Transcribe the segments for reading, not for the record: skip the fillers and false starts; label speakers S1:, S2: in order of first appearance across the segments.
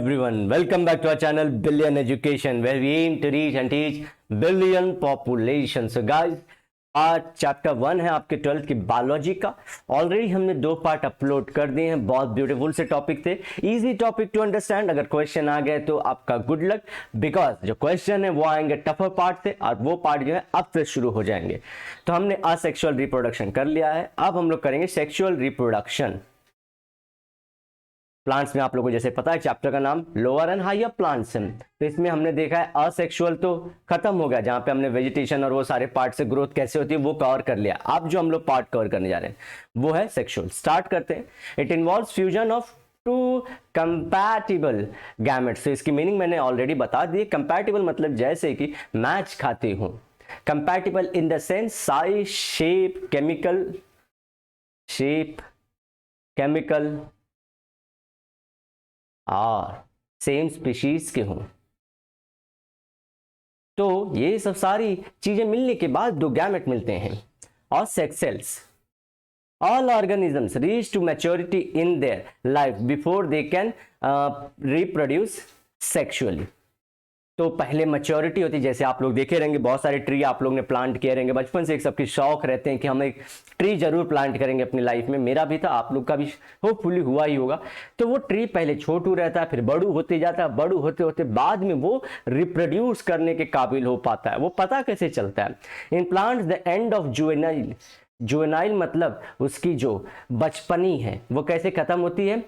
S1: everyone, welcome back to our channel Billion Education, where we aim to reach and teach billion population. So guys, आज chapter 1 है आपके 12th की biology का। Already हमने 2 part upload कर दिए हैं। बहुत ब्यूटीफुल से टॉपिक थे, इजी टॉपिक टू अंडरस्टैंड। अगर क्वेश्चन आ गए तो आपका गुड लक, बिकॉज जो क्वेश्चन है वो आएंगे टफर पार्ट से, और वो पार्ट जो है अब से शुरू हो जाएंगे। तो हमने असेक्सुअल रिप्रोडक्शन कर लिया है, अब हम लोग करेंगे सेक्सुअल रिप्रोडक्शन। प्लांट्स में आप लोगों को जैसे पता है चैप्टर का नाम लोअर एंड हायर प्लांट्स है, तो इसमें हमने देखा है असेक्सुअल तो खत्म हो गया, जहां पे हमने वेजिटेशन और वो सारे पार्ट से ग्रोथ कैसे होती है वो कवर कर लिया। अब जो हम लोग पार्ट कवर करने जा रहे हैं वो है सेक्सुअल। स्टार्ट करते हैं। It involves fusion of two compatible gametes. तो इसकी मीनिंग मैंने ऑलरेडी बता दी। कंपैटिबल मतलब जैसे कि मैच खाते हो। Compatible in the sense size, shape, chemical और सेम स्पीशीज के हों। तो ये सब सारी चीजें मिलने के बाद दो गैमेट मिलते हैं। और sex cells, all organisms reach to maturity in their life before they can reproduce sexually. तो पहले मैच्योरिटी होती है, जैसे आप लोग देखे रहेंगे बहुत सारे ट्री आप लोग ने प्लांट किए रहेंगे बचपन से। एक सबके शौक रहते हैं कि हम एक ट्री जरूर प्लांट करेंगे अपनी लाइफ में। मेरा भी था, आप लोग का भी होपफुली हुआ ही होगा। तो वो ट्री पहले छोटू रहता है, फिर बड़ू होते जाता है, बड़ू होते होते बाद में वो रिप्रोड्यूस करने के काबिल हो पाता है। वो पता कैसे चलता है? In plants the end of juvenile मतलब उसकी जो बचपनी है वो कैसे खत्म होती है,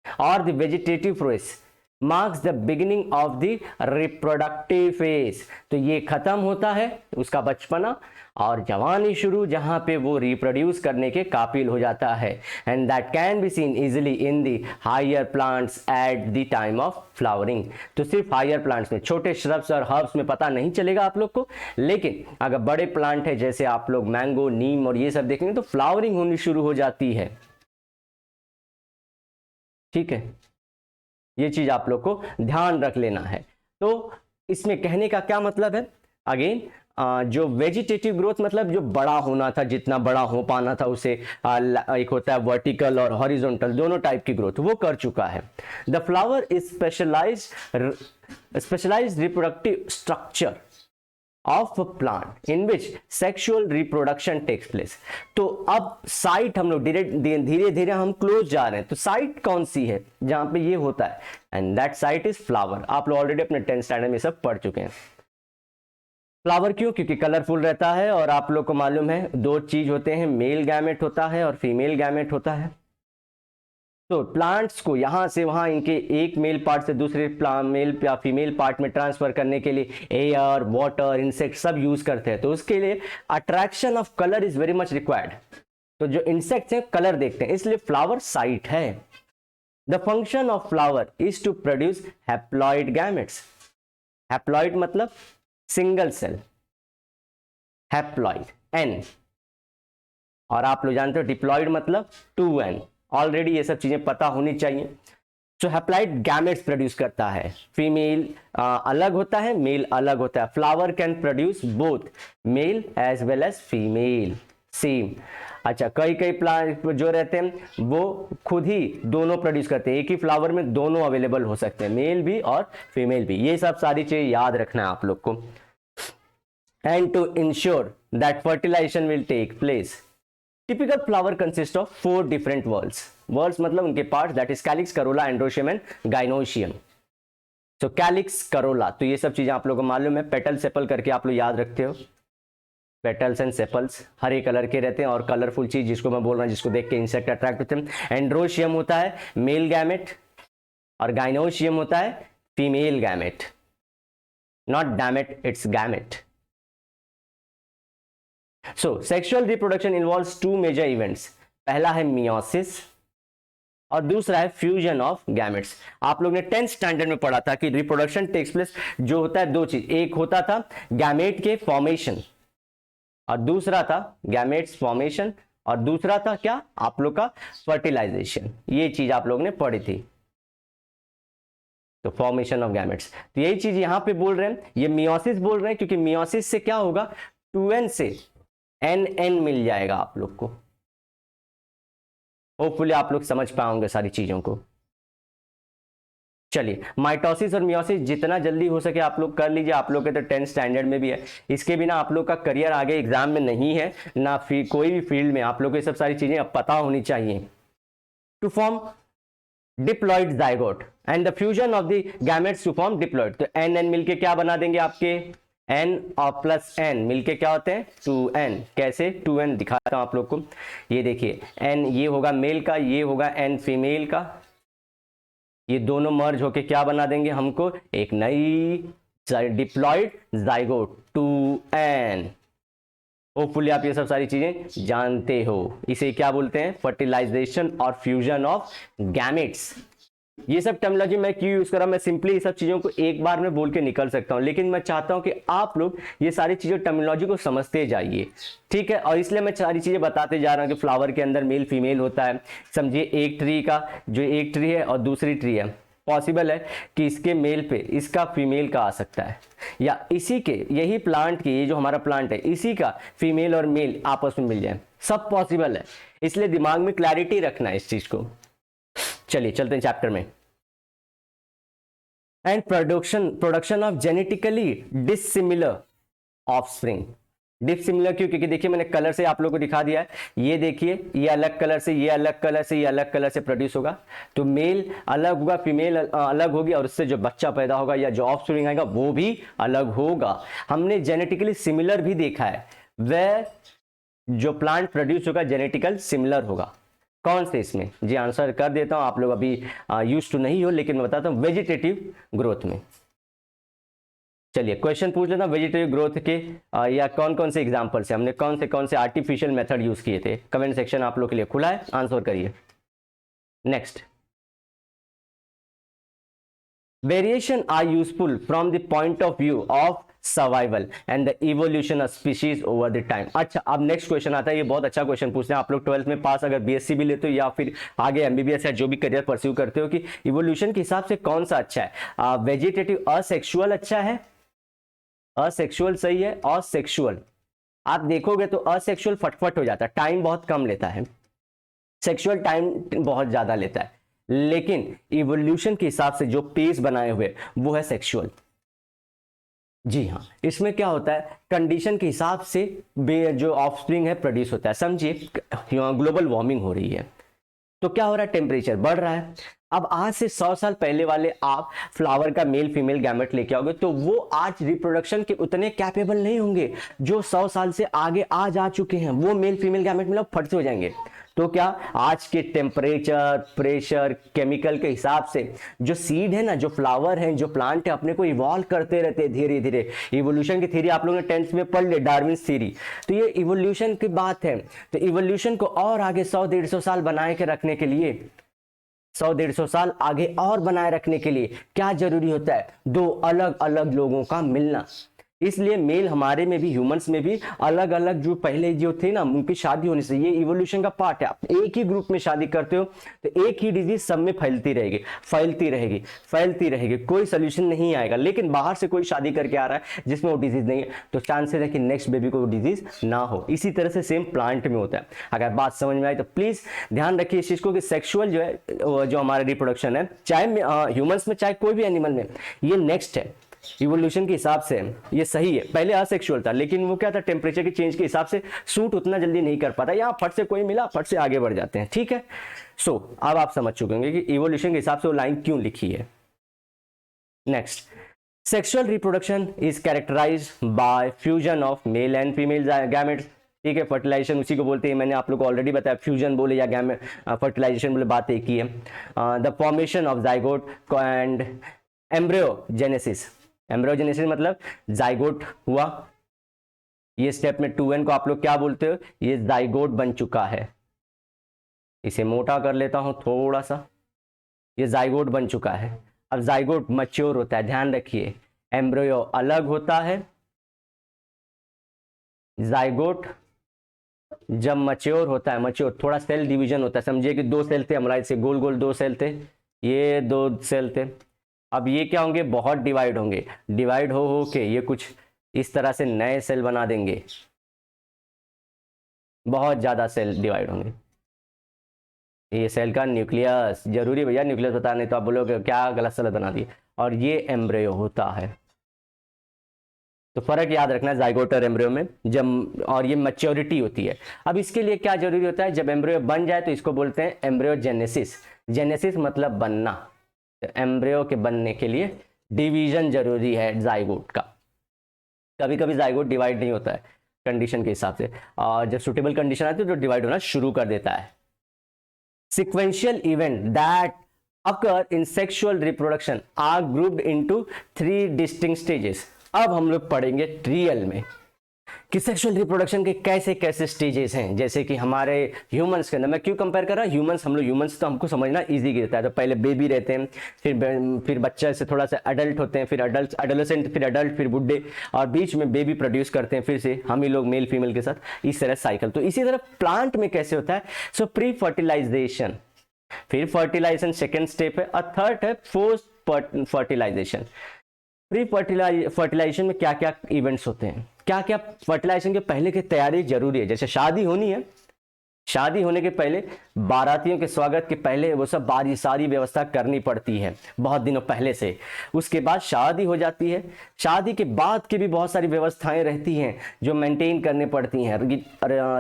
S1: और the vegetative phase marks the beginning of the reproductive phase. तो ये खत्म होता है उसका बचपना, और जवानी शुरू, जहां पे वो रिप्रोड्यूस करने के काबिल हो जाता है। And that can be seen easily in the higher plants at the time of flowering. तो सिर्फ हायर प्लांट्स में, छोटे श्रब्स और हर्ब्स में पता नहीं चलेगा आप लोग को, लेकिन अगर बड़े प्लांट है जैसे आप लोग मैंगो, नीम और ये सब देखेंगे तो फ्लावरिंग होनी शुरू हो जाती है। ठीक है, ये चीज आप लोग को ध्यान रख लेना है। तो इसमें कहने का क्या मतलब है? अगेन जो वेजिटेटिव ग्रोथ मतलब जो बड़ा होना था, जितना बड़ा हो पाना था उसे, एक होता है वर्टिकल और हॉरिजॉन्टल, दोनों टाइप की ग्रोथ वो कर चुका है। The flower is specialised reproductive structure of plant in which sexual reproduction takes place. तो अब साइट हम लोग धीरे धीरे हम क्लोज जा रहे हैं। तो साइट कौन सी है जहां पे ये होता है? And that site is flower. आप लोग ऑलरेडी अपने 10th स्टैंडर्ड में सब पढ़ चुके हैं। फ्लावर क्यों? क्योंकि कलरफुल रहता है, और आप लोग को मालूम है 2 चीज होते हैं, मेल गैमेट होता है और फीमेल गैमेट होता है। तो प्लांट्स को यहां से वहां इनके एक मेल पार्ट से दूसरे मेल या फीमेल पार्ट में ट्रांसफर करने के लिए एयर, वाटर, इंसेक्ट सब यूज करते हैं। तो उसके लिए attraction of colour is very much required. तो जो इंसेक्ट्स हैं कलर देखते हैं, इसलिए फ्लावर साइट है। The function of flower is to produce haploid gametes. Haploid मतलब सिंगल सेल, हैप्लॉइड N, और आप लोग जानते हो डिप्लॉइड मतलब 2N। ऑलरेडी ये सब चीजें पता होनी चाहिए। तो हैप्लॉइड गैमेट्स प्रोड्यूस करता है। फीमेल अलग होता है, मेल अलग होता है। Flower can produce both male as well as female, same. अच्छा, कई प्लांट जो रहते हैं वो खुद ही दोनों प्रोड्यूस करते हैं। एक ही फ्लावर में दोनों अवेलेबल हो सकते हैं, मेल भी और फीमेल भी। ये सब सारी चीजें याद रखना है आप लोग को। And to ensure that fertilisation will take place, typical flower consists of 4 different whorls. Whorls मतलब उनके parts, that is calyx, corolla, androecium and gynoecium. So calyx, corolla, तो ये सब चीजें आप लोगों को मालूम है। पेटल सेपल करके आप लोग याद रखते हो। Petals and sepals Hare colour के रहते हैं, और कलरफुल चीज जिसको मैं बोल रहा हूँ, जिसको देख के इंसेक्ट अट्रैक्ट होते हैं। एंड्रोशियम होता है मेल गैमेट, और गाइनोशियम होता है female gamete. Not damet, it's gamete. So, sexual reproduction involves 2 major events. पहला है meiosis और दूसरा है fusion of gametes. आप लोग ने 10th स्टैंडर्ड में पढ़ा था कि रिप्रोडक्शन टेक्स प्लेस जो होता है 2 चीज, एक होता था गैमेट के फॉर्मेशन और दूसरा था गैमेट्स फॉर्मेशन, और दूसरा था क्या आप लोग का फर्टिलाइजेशन। ये चीज आप लोग ने पढ़ी थी। तो फॉर्मेशन ऑफ गैमेट्स, तो यही चीज यहां पे बोल रहे हैं। ये मियोसिस बोल रहे हैं क्योंकि मियोसिस से क्या होगा, 2N से NN मिल जाएगा आप लोग को। होपफुली आप लोग समझ पाओगे सारी चीजों को। चलिए, माइटोसिस और मियोसिस जितना जल्दी हो सके आप लोग कर लीजिए, आप लोग के तो 10th स्टैंडर्ड में भी है, इसके बिना आप लोग का करियर आगे एग्जाम में नहीं है ना, कोई भी फील्ड में आप लोग को ये सब सारी चीजें अब पता होनी चाहिए। To form diploid zygote and the fusion of the gametes to form diploid, तो एन मिलके क्या बना देंगे आपके, n और प्लस n मिलके क्या होते हैं 2n, कैसे 2n दिखाता हूं आप लोग को, ये देखिए n ये होगा मेल का, ये होगा n फीमेल का, ये दोनों मर्ज होके क्या बना देंगे हमको, एक नई डिप्लॉइड जाइगोट 2n। होपफुली आप ये सब सारी चीजें जानते हो, इसे क्या बोलते हैं, फर्टिलाइजेशन और फ्यूजन ऑफ गैमेट्स। ये सब टर्मिनोलॉजी मैं क्यों यूज कर रहा हूं, मैं सिंपली ये सब चीजों को एक बार में बोल के निकल सकता हूं, लेकिन मैं चाहता हूं कि आप लोग ये सारी चीजें टर्मिनोलॉजी को समझते जाइए, ठीक है। और इसलिए मैं सारी चीजें बताते जा रहा हूं कि फ्लावर के अंदर मेल फीमेल होता है, समझिए एक ट्री का जो एक ट्री है और दूसरी ट्री है, पॉसिबल है कि इसके मेल पे इसका फीमेल का आ सकता है, या इसी के यही प्लांट की, ये जो हमारा प्लांट है इसी का फीमेल और मेल आपस में मिल जाए, सब पॉसिबल है, इसलिए दिमाग में क्लैरिटी रखना है इस चीज को। चलिए चलते हैं चैप्टर में। And production of genetically dissimilar offspring. Dissimilar क्यों, क्योंकि देखिए मैंने कलर से आप लोगों को दिखा दिया है, ये देखिए ये अलग कलर से, ये अलग कलर से, ये अलग कलर से प्रोड्यूस होगा, तो मेल अलग होगा, फीमेल अलग होगी, और उससे जो बच्चा पैदा होगा या जो ऑफस्प्रिंग आएगा वो भी अलग होगा। हमने जेनेटिकली सिमिलर भी देखा है, वह जो प्लांट प्रोड्यूस होगा जेनेटिकल सिमिलर होगा। कौन से इसमें, जी आंसर कर देता हूं, आप लोग अभी यूज टू नहीं हो, लेकिन मैं बताता हूं वेजिटेटिव ग्रोथ में। चलिए क्वेश्चन पूछ लेता हूं, वेजिटेटिव ग्रोथ के या कौन कौन से एग्जांपल से हमने कौन से आर्टिफिशियल मेथड यूज किए थे। कमेंट सेक्शन आप लोग के लिए खुला है, आंसर करिए। Next, variation are useful from the point of view of survival and the evolution of species over the time. अच्छा, अब नेक्स्ट क्वेश्चन आता है, ये बहुत अच्छा क्वेश्चन पूछते हैं आप लोग 12th में पास अगर बीएससी भी लेते हो या फिर आगे एमबीबीएस या जो भी करियर परस्यू करते हो, कि इवोल्यूशन के हिसाब से कौन सा अच्छा है, वेजिटेटिव असेक्सुअल अच्छा है, असेक्सुअल सही है, और सेक्सुअल आप देखोगे तो असेक्सुअल फटफट हो जाता है, टाइम बहुत कम लेता है, सेक्सुअल टाइम बहुत ज्यादा लेता है, लेकिन इवोल्यूशन के हिसाब से जो पेस बनाए हुए वो है सेक्सुअल। जी हाँ, इसमें क्या होता है, कंडीशन के हिसाब से जो ऑफस्प्रिंग है प्रोड्यूस होता है। समझिए ग्लोबल वार्मिंग हो रही है, तो क्या हो रहा है, टेम्परेचर बढ़ रहा है। अब आज से 100 साल पहले वाले आप फ्लावर का मेल फीमेल गैमेट लेके आओगे तो वो आज रिप्रोडक्शन के उतने कैपेबल नहीं होंगे जो 100 साल से आगे आज आ चुके हैं, वो मेल फीमेल गैमेट मिला फट से हो जाएंगे। तो क्या आज के टेम्परेचर, प्रेशर, केमिकल के हिसाब से जो सीड है ना, जो फ्लावर है, जो प्लांट है, अपने को इवॉल्व करते रहते हैं धीरे धीरे। इवोल्यूशन की थ्योरी आप लोगों ने 10th में पढ़ ली, डार्विन्स थ्योरी, तो ये इवोल्यूशन की बात है। तो इवोल्यूशन को और आगे 100-150 साल बनाए के रखने के लिए, 100-150 साल आगे और बनाए रखने के लिए क्या जरूरी होता है, दो अलग अलग लोगों का मिलना। इसलिए मेल हमारे में भी, ह्यूमंस में भी अलग अलग जो पहले जो थे ना, उनकी शादी होने से, ये इवोल्यूशन का पार्ट है। आप एक ही ग्रुप में शादी करते हो तो एक ही डिजीज सब में फैलती रहेगी, फैलती रहेगी, फैलती रहेगी, कोई सोल्यूशन नहीं आएगा। लेकिन बाहर से कोई शादी करके आ रहा है जिसमें वो डिजीज नहीं है, तो चांसेस है कि नेक्स्ट बेबी को वो डिजीज ना हो। इसी तरह से सेम प्लांट में होता है। अगर बात समझ में आई तो प्लीज ध्यान रखिए इस चीज को कि सेक्सुअल जो है, जो हमारा रिप्रोडक्शन है, चाहे ह्यूमंस में चाहे कोई भी एनिमल में, ये नेक्स्ट है इवोल्यूशन के हिसाब से, ये सही है। पहले असेक्सुअल था, लेकिन वो क्या था, टेम्परेचर के चेंज के हिसाब से सूट उतना जल्दी नहीं कर पाता, यहाँ फट से कोई मिला, फट से आगे बढ़ जाते हैं, ठीक है। सो अब आप समझ चुके होंगे कि इवोल्यूशन के हिसाब से वो लाइन क्यों लिखी है। Next, sexual reproduction is characterised by fusion of male and female gametes, ठीक है। फर्टिलाइजेशन उसी को बोलते हैं, मैंने आप लोग को ऑलरेडी बताया, फ्यूजन बोले या गैमेट फर्टिलाइजेशन बोले, बात एक ही है। The formation of zygote and embryogenesis, embryogenesis मतलब जाइगोट हुआ, ये स्टेप में 2n को आप लोग क्या बोलते हो, ये जाइगोट बन चुका है। इसे मोटा कर लेता हूं थोड़ा सा, ये जाइगोट बन चुका है। अब जाइगोट मैच्योर होता है, ध्यान रखिए, एम्ब्रियो अलग होता है, जाइगोट जब मैच्योर होता है, मैच्योर थोड़ा सेल डिवीजन होता है। समझिए कि 2 सेल थे हमारा, इसे गोल गोल 2 सेल थे, ये 2 सेल थे। अब ये क्या होंगे, बहुत डिवाइड होंगे, डिवाइड हो के ये कुछ इस तरह से नए सेल बना देंगे, बहुत ज्यादा सेल डिवाइड होंगे। ये सेल का न्यूक्लियस, जरूरी भैया न्यूक्लियस बता, नहीं तो आप बोलोगे क्या गलत सलत बना दिए। और ये एम्ब्रियो होता है। तो फर्क याद रखना है जाइगोट और एम्ब्रियो में, जब और ये मैच्योरिटी होती है। अब इसके लिए क्या जरूरी होता है, जब एम्ब्रियो बन जाए तो इसको बोलते हैं एम्ब्रियोजेनेसिस। जेनेसिस मतलब बनना, तो एम्ब्रियो के बनने के लिए डिवीजन जरूरी है जाइगोट का। कभी कभी जाइगोट डिवाइड नहीं होता है कंडीशन के हिसाब से, और जब सुटेबल कंडीशन आती है तो डिवाइड होना शुरू कर देता है। Sequential event that occur in sexual reproduction are grouped into 3 distinct stages। अब हम लोग पढ़ेंगे रियल में कि सेक्सुअल रिप्रोडक्शन के कैसे कैसे स्टेजेस हैं। जैसे कि हमारे ह्यूमंस के अंदर, मैं क्यों कंपेयर कर रहा हूँ ह्यूमंस, हम लोग ह्यूमंस तो हमको समझना इजी रहता है। तो पहले बेबी रहते हैं, फिर बच्चा से थोड़ा सा अडल्ट होते हैं, फिर अडल्ट एडोलेसेंट, फिर अडल्ट, फिर बुढ़े, और बीच में बेबी प्रोड्यूस करते हैं फिर से हम ही लोग मेल फीमेल के साथ, इस तरह साइकिल। तो इसी तरह प्लांट में कैसे होता है, सो प्री फर्टिलाइजेशन, फिर फर्टिलाइजेशन सेकेंड स्टेप है, और थर्ड है पोस्ट फर्टिलाइजेशन। प्री फर्टिलाइजेशन में क्या क्या इवेंट्स होते हैं, क्या क्या फर्टिलाइजेशन के पहले की तैयारी जरूरी है। जैसे शादी होनी है, शादी होने के पहले बारातियों के स्वागत के पहले वो सब सारी व्यवस्था करनी पड़ती है बहुत दिनों पहले से। उसके बाद शादी हो जाती है, शादी के बाद की भी बहुत सारी व्यवस्थाएं रहती हैं जो मेंटेन करनी पड़ती हैं,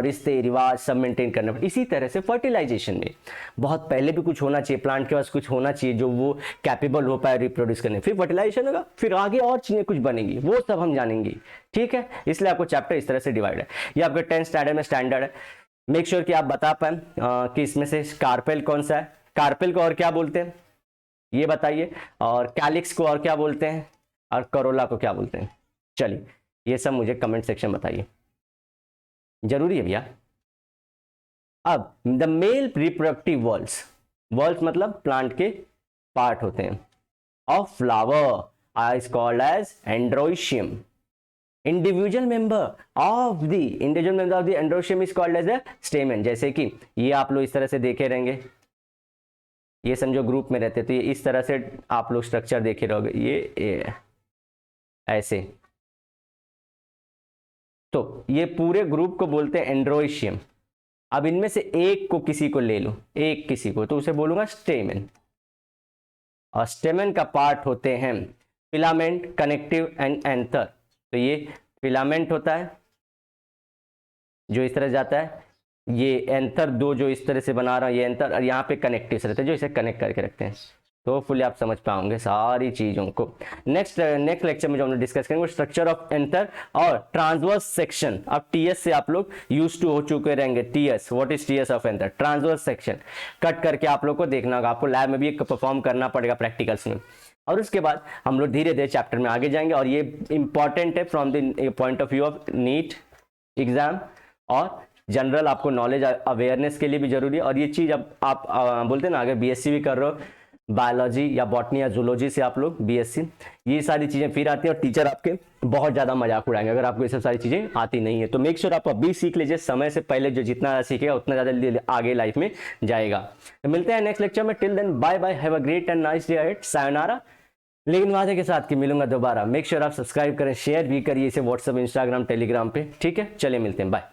S1: रिश्ते रिवाज सब मेंटेन करने पड़ते। इसी तरह से फर्टिलाइजेशन में बहुत पहले भी कुछ होना चाहिए, प्लांट के पास कुछ होना चाहिए जो वो कैपेबल हो पाए रिप्रोड्यूस करने, फिर फर्टिलाइजेशन होगा, फिर आगे और चीजें कुछ बनेंगी, वो सब हम जानेंगे। ठीक है, इसलिए आपको चैप्टर इस तरह से डिवाइड है। ये आपका 10th स्टैंडर्ड में स्टैंडर्ड है। मेक श्योर कि आप बता पाए कि इसमें से कार्पेल कौन सा है, कार्पेल को और क्या बोलते हैं ये बताइए, और कैलिक्स को और क्या बोलते हैं, और करोला को क्या बोलते हैं। चलिए ये सब मुझे कमेंट सेक्शन बताइए, जरूरी है भैया। अब the male reproductive whorls, whorls मतलब प्लांट के पार्ट होते हैं, of flower is called as androecium. Individual member of the androecium is called as a stamen. जैसे कि ये आप लोग इस तरह से देखे रहेंगे, ये समझो ग्रुप में रहते तो ये इस तरह से आप लोग स्ट्रक्चर देखे रहोगे, ये ऐसे। तो ये पूरे ग्रुप को बोलते हैं एंड्रोशियम। अब इनमें से एक को किसी को ले लो, एक किसी को, तो उसे बोलूंगा स्टेमन। और स्टेमन का पार्ट होते हैं फिलामेंट, कनेक्टिव एंड एंथर। तो ये फिलामेंट होता है जो इस तरह जाता है, ये एंथर दो जो इस तरह से बना रहा हूं, ये एंथर, और यहाँ पे कनेक्टिव रहते हैं जो इसे कनेक्ट करके रखते हैं। तो फुली आप समझ पाओगे सारी चीजों को। नेक्स्ट लेक्चर में जो हम लोग डिस्कस करेंगे स्ट्रक्चर ऑफ एंथर और ट्रांसवर्स सेक्शन। अब टीएस से आप लोग यूज टू हो चुके रहेंगे। TS, what is TS of anther, transverse section cut करके आप लोग को देखना होगा, आपको लैब में भी परफॉर्म करना पड़ेगा प्रैक्टिकल्स में। और उसके बाद हम लोग धीरे धीरे चैप्टर में आगे जाएंगे, और ये इंपॉर्टेंट है from the point of view of NEET exam, और जनरल आपको नॉलेज अवेयरनेस के लिए भी जरूरी है। और ये चीज अब आप बोलते हैं ना, अगर बीएससी भी कर रहे हो बायोलॉजी या बॉटनी या जूलॉजी से आप लोग बीएससी, ये सारी चीजें फिर आती हैं और टीचर आपके बहुत ज्यादा मजाक उड़ाएंगे अगर आपको ये सब सारी चीजें आती नहीं है। तो मेक श्योर आप अभी सीख लीजिए, समय से पहले जो जितना सीखेगा उतना ज्यादा आगे लाइफ में जाएगा। तो मिलते हैं नेक्स्ट लेक्चर में, till then bye bye, have a great and nice day ahead, sayonara. लेकिन वादे के साथ कि मिलूंगा दोबारा। मेक श्योर आप सब्सक्राइब करें, शेयर भी करिए इसे व्हाट्सएप, इंस्टाग्राम, टेलीग्राम पे। ठीक है, चलिए मिलते हैं, बाय।